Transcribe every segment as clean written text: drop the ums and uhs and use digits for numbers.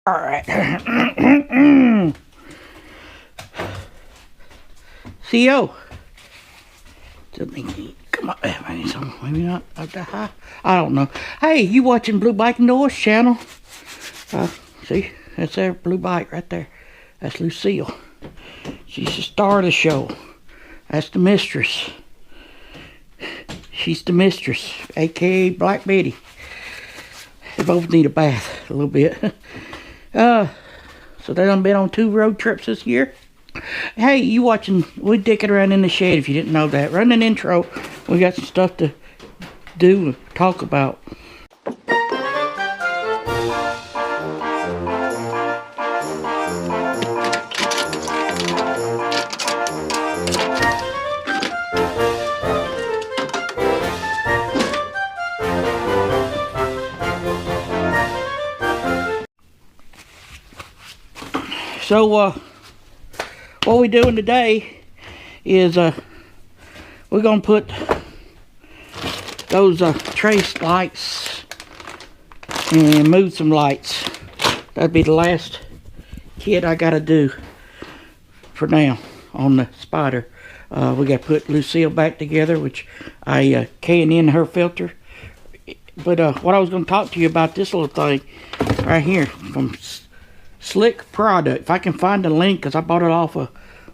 All right. CO. Come on. Maybe not up that high. I don't know. Hey, you watching Blue Bike Noise channel? See? That's their blue bike right there. That's Lucille. She's the star of the show. That's the mistress. She's the mistress, aka Black Betty. They both need a bath a little bit. So they done been on 2 road trips this year. Hey, you watching, we're dicking around in the shed if you didn't know that. Run an intro. We got some stuff to do and talk about. So, what we're doing today is, we're going to put those trace lights and move some lights. That'd be the last kit I got to do for now on the Spyder. We got to put Lucille back together, which I can in her filter. But what I was going to talk to you about, this little thing right here from Slick Product. If I can find the link, because I bought it off of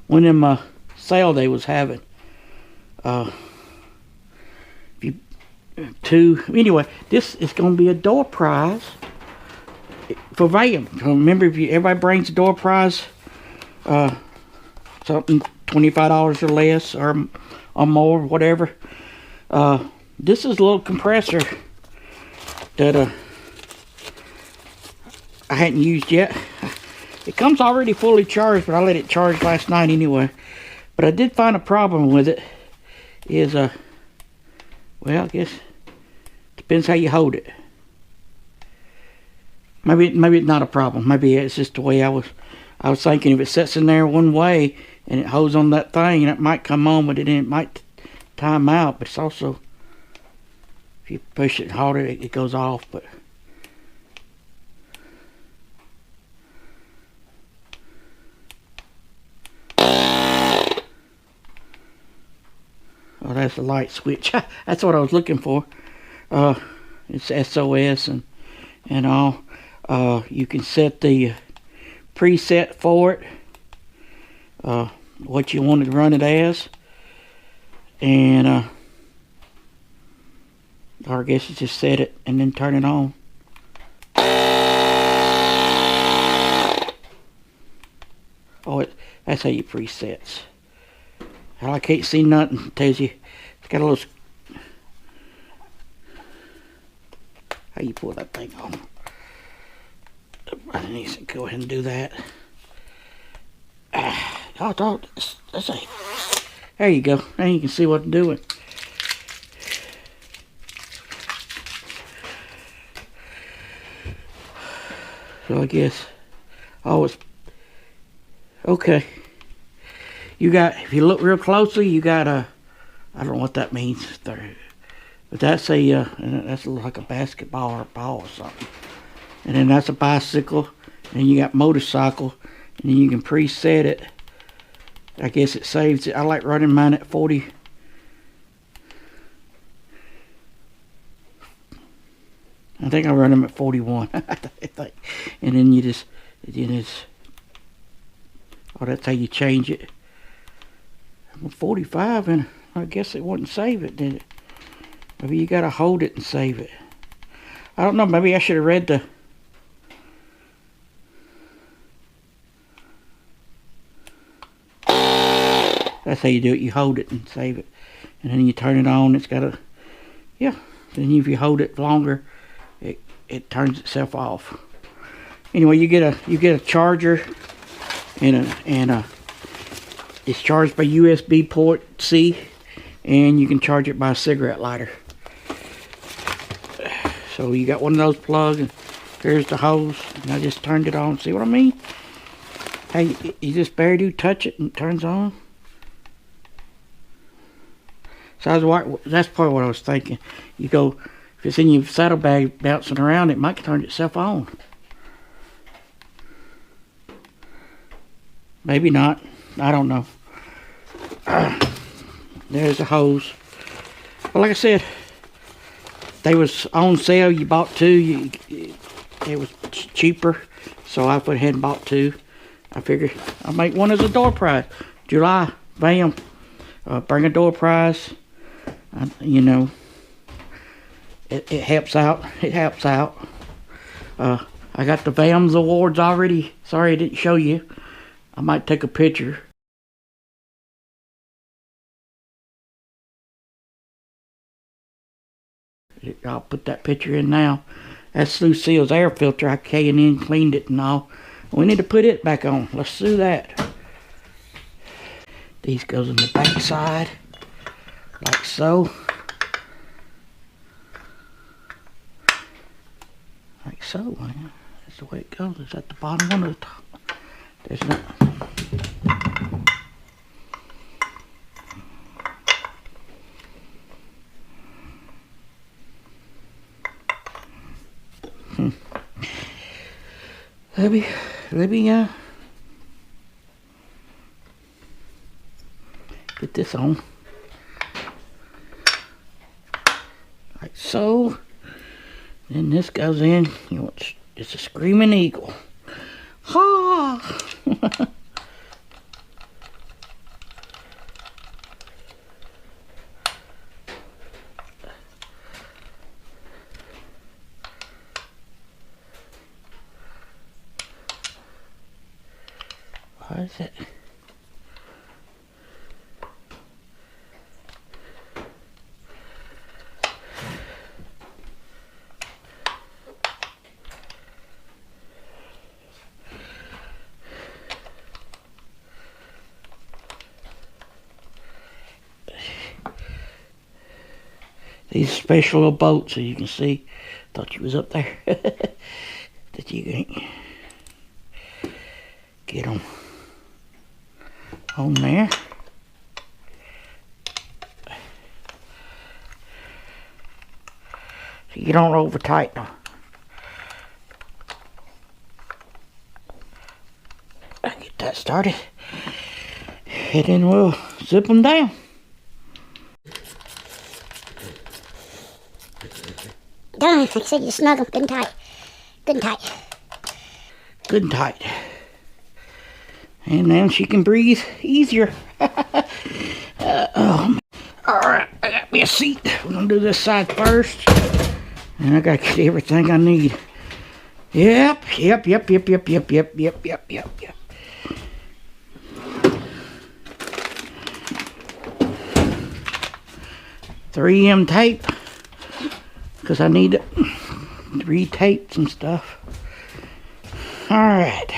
one of them sale they was having. Anyway, this is going to be a door prize for VM. Remember, if everybody brings a door prize, something $25 or less or more, whatever. This is a little compressor that I hadn't used yet. It comes already fully charged, but I let it charge last night anyway. But I did find a problem with it. Is well, I guess depends how you hold it. Maybe it's not a problem. Maybe it's just the way I was thinking. If it sits in there one way and it holds on that thing, and it might come on, but it might time out. But it's also, if you push it harder, it goes off. But oh, that's the light switch. That's what I was looking for. It's SOS and all. You can set the preset for it. What you want to run it as. And or I guess you just set it and then turn it on. Oh, that's how you presets. I can't see nothing. It tells you it's got a little. How you pull that thing on? I need to go ahead and do that. That's a. There you go. Now you can see what I'm doing. So I guess. Oh, it's okay. You got, if you look real closely, you got a, I don't know what that means there, but that's like a basketball or a ball or something. And then that's a bicycle, and then you got motorcycle, and then you can preset it. I guess it saves it. I like running mine at 40. I think I run them at 41. I think. And then you just, oh, that's how you change it. 45, and I guess it wouldn't save it, did it? Maybe you gotta hold it and save it. I don't know, maybe I should have read the. That's how you do it. You hold it and save it, and then you turn it on. It's got a, yeah. Then if you hold it longer, it turns itself off. Anyway, you get a charger and it's charged by USB port C, and you can charge it by a cigarette lighter. So you got one of those plugs, and here's the hose, and I just turned it on. See what I mean? Hey, you just barely do touch it and it turns on. So that's part of what I was thinking. You go, if it's in your saddlebag bouncing around, it might turn itself on. Maybe not. I don't know. There's a hose. But like I said, they was on sale. You bought two. It was cheaper. So I went ahead and bought two. I figured I'll make one as a door prize. July, bam. Bring a door prize. You know, it helps out. It helps out. I got the VAMS awards already. Sorry I didn't show you. I might take a picture. I'll put that picture in now. That's Lucille's air filter. I came in, cleaned it and all. We need to put it back on. Let's do that. These goes in the back side, like so. Like so, man. That's the way it goes. It's at the bottom one or the top. There's not. Let me get this on. Like so. Then this goes in. You know, it's a screaming eagle. Ha! What is it? These special little boats, so you can see. Thought you was up there. That you can't get them on there. So you don't over tighten them. I'll get that started. And then we'll zip them down. Done. Like I said, you snug them good and tight. Good and tight. Good and tight. And then she can breathe easier. Alright, I got me a seat. We're going to do this side first. And I got to get everything I need. Yep. 3M tape. Because I need to re-tape some stuff. Alright.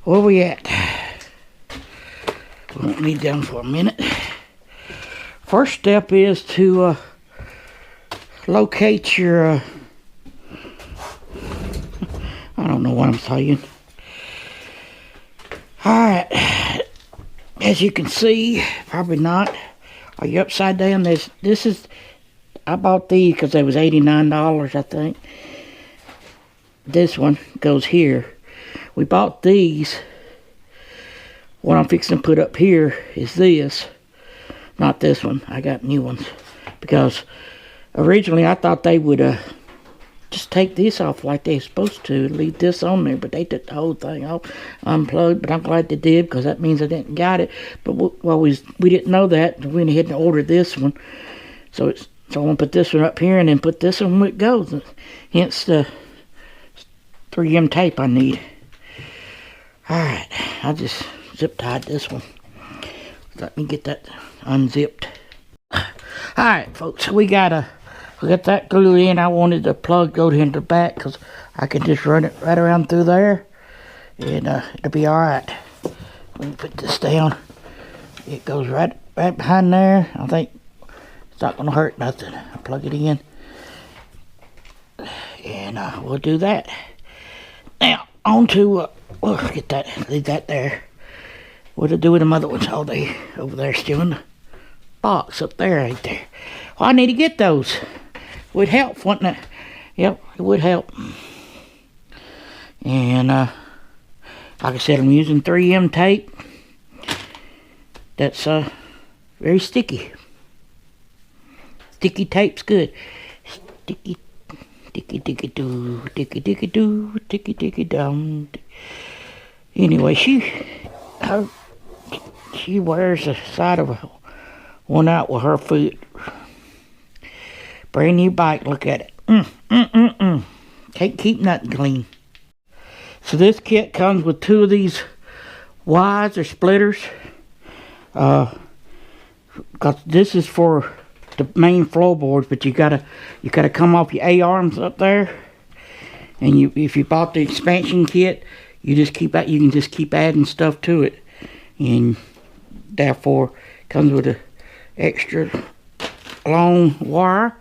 Where we at? We won't need them for a minute. First step is to locate your I don't know what I'm saying. Alright. As you can see, probably not. Are you upside down? This is, I bought these because they was $89, I think. This one goes here. We bought these. What I'm fixing to put up here is this. Not this one. I got new ones. Because originally I thought they would just take this off like they're supposed to. Leave this on there. But they took the whole thing off. Unplugged. But I'm glad they did because that means I didn't got it. But we didn't know that. We went ahead and ordered this one. So I'm going to put this one up here and then put this one where it goes. Hence the 3M tape I need. Alright, I just zip tied this one. Let me get that unzipped. Alright folks, we got that glue in. I wanted the plug go into the back because I can just run it right around through there and it'll be alright. Let me put this down. It goes right behind there. I think it's not going to hurt nothing. I'll plug it in and we'll do that. Now, on to, get that, leave that there. What to do with them other ones? Oh, they over there still in the box up there, right there. Well, I need to get those. Would help, wouldn't it? Yep, it would help. And Like I said, I'm using 3M tape. That's very sticky. Sticky tape's good. Sticky, sticky doo, sticky dum. Anyway, she wears the side of one out with her foot. Brand new bike. Look at it. Can't keep nothing clean. So this kit comes with 2 of these wides or splitters. Cause this is for the main floorboards, but you gotta come off your A-arms up there, and if you bought the expansion kit, you can just keep adding stuff to it, and therefore comes with an extra long wire,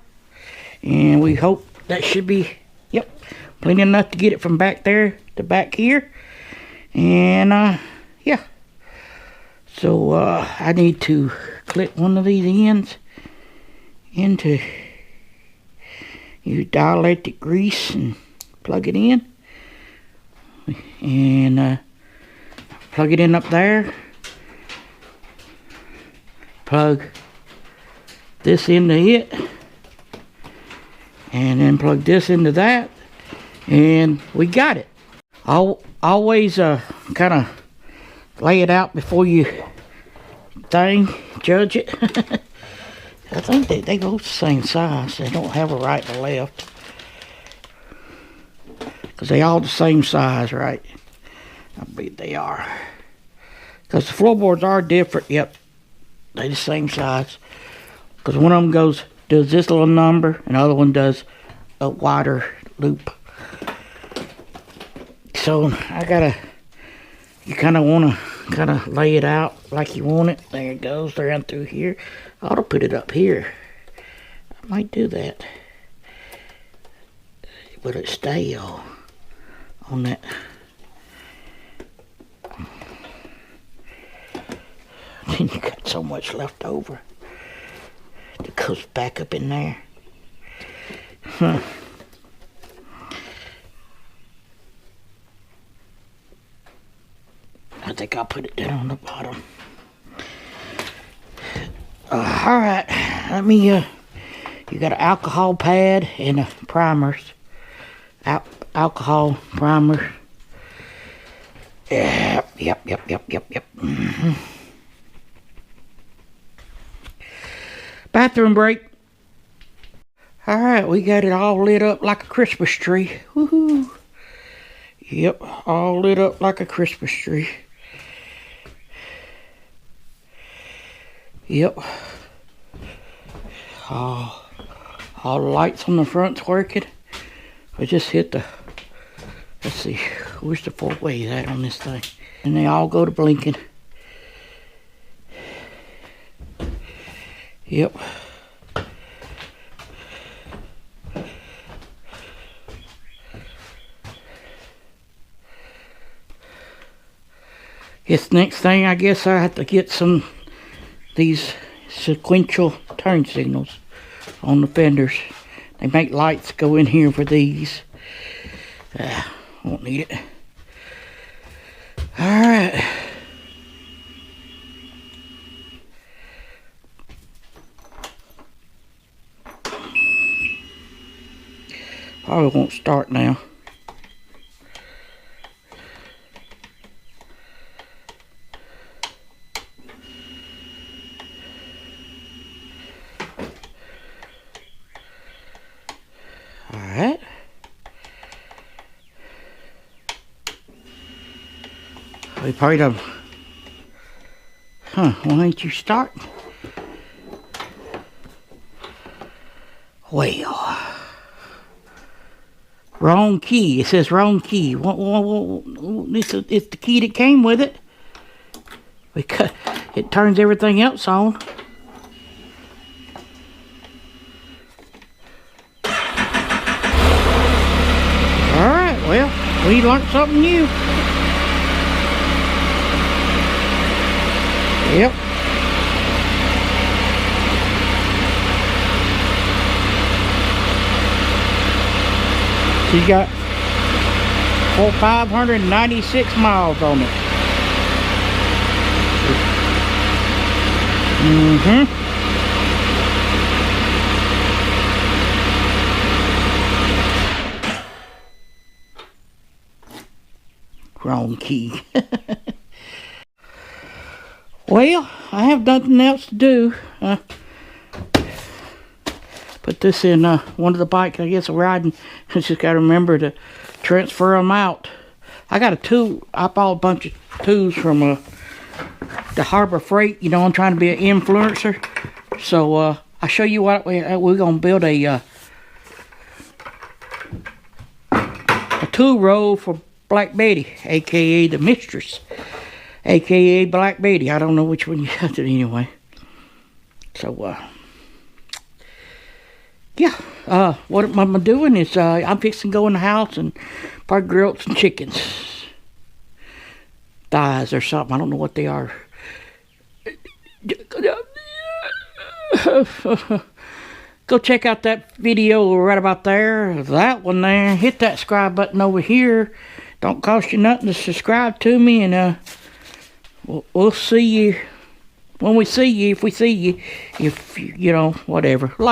and we hope that should be plenty enough to get it from back there to back here, and yeah. So I need to clip one of these ends into your dielectric grease and plug it in, and plug it in up there, plug this into it, and then plug this into that, and we got it. I'll always kind of lay it out before you judge it. I think they go the same size. They don't have a right and a left, because they all the same size, right? I believe they are, because the floorboards are different. Yep, they the same size, because one of them does this little number, and the other one does a wider loop. So you kind of want to lay it out like you want it. There it goes, around through here. I ought to put it up here. I might do that. But it stay on that. Then you got so much left over that goes back up in there. Huh. I think I'll put it down on the bottom. Alright, let me, you got an alcohol pad and a primers. Alcohol primer. Yep. Mm-hmm. Bathroom break. Alright, we got it all lit up like a Christmas tree. Woohoo! Yep, all lit up like a Christmas tree. Yep. All the lights on the front's working. We just hit the, let's see, where's the 4-way at on this thing? And they all go to blinking. Yep. Next thing, I guess I have to get these sequential turn signals on the fenders. They make lights go in here for these. Won't need it. Alright. Probably won't start now. Alright. We probably done. Why ain't you starting? Well, wrong key. It says wrong key. It's the key that came with it. Because it turns everything else on. Alright, well, we learned something new. Yep. So you got 596 miles on it. Mm-hmm. Wrong key. Well, I have nothing else to do. Put this in one of the bikes I guess I'm riding. I just got to remember to transfer them out. I got a tool. I bought a bunch of tools from the Harbor Freight. You know, I'm trying to be an influencer. So I'll show you what we're going to build a tool roll for Black Betty, aka the mistress, aka Black Betty. I don't know which one you got it anyway. So yeah, what I'm doing is I'm fixing to go in the house and probably grill some chickens, thighs or something. I don't know what they are. Go check out that video right about there. That one there. Hit that subscribe button over here. Don't cost you nothing to subscribe to me, and we'll see you when we see you, if we see you, if you know, whatever. Like